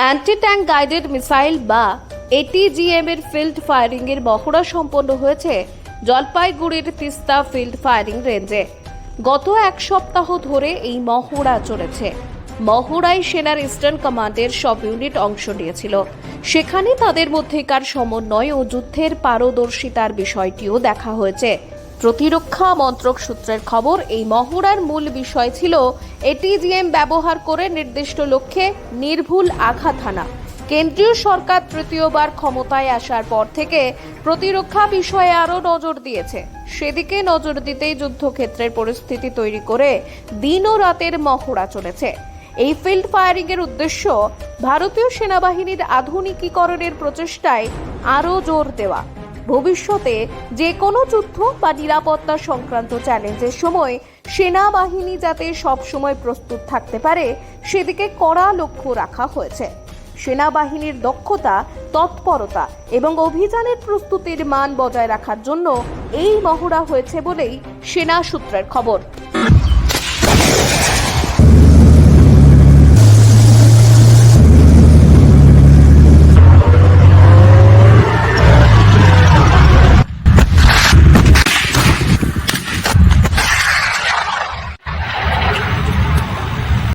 Anti tank guided missile বা ATGM এর field firing এর মহড়া সম্পন্ন হয়েছে জলপাইগুড়ির তিস্তা ফিল্ড ফায়ারিং রেঞ্জে। গত এক সপ্তাহ ধরে এই মহড়া চলেছে। মহড়ায় সেনার ইস্টার্ন কমান্ডের সব ইউনিট অংশ নিয়েছিল। সেখানে তাদের মধ্যেকার সমন্বয় ও যুদ্ধের পারদর্শিতার বিষয়টিও দেখা হয়েছে। প্রতিরক্ষা মন্ত্রক সূত্রের খবর, এই মহড়ার মূল বিষয় ছিল এটিজিএম ব্যবহার করে নির্দিষ্ট লক্ষ্যে নির্ভুল আঘাত হানা। কেন্দ্রীয় সরকার তৃতীয়বার ক্ষমতায় আসার পর থেকে প্রতিরক্ষা বিষয়ে আরও নজর দিয়েছে। সেদিকে নজর দিতেই যুদ্ধক্ষেত্রের পরিস্থিতি তৈরি করে দিন ও রাতের মহড়া চলেছে। এই ফিল্ড ফায়ারিং এর উদ্দেশ্য ভারতীয় সেনাবাহিনীর আধুনিকীকরণের প্রচেষ্টায় আরও জোর দেওয়া। ভবিষ্যতে যে কোনো যুদ্ধ বা নিরাপত্তা সংক্রান্ত চ্যালেঞ্জের সময় সেনাবাহিনী যাতে সবসময় প্রস্তুত থাকতে পারে সেদিকে কড়া লক্ষ্য রাখা হয়েছে। সেনাবাহিনীর দক্ষতা, তৎপরতা এবং অভিযানের প্রস্তুতির মান বজায় রাখার জন্য এই মহড়া হয়েছে বলেই সেনা সূত্রের খবর।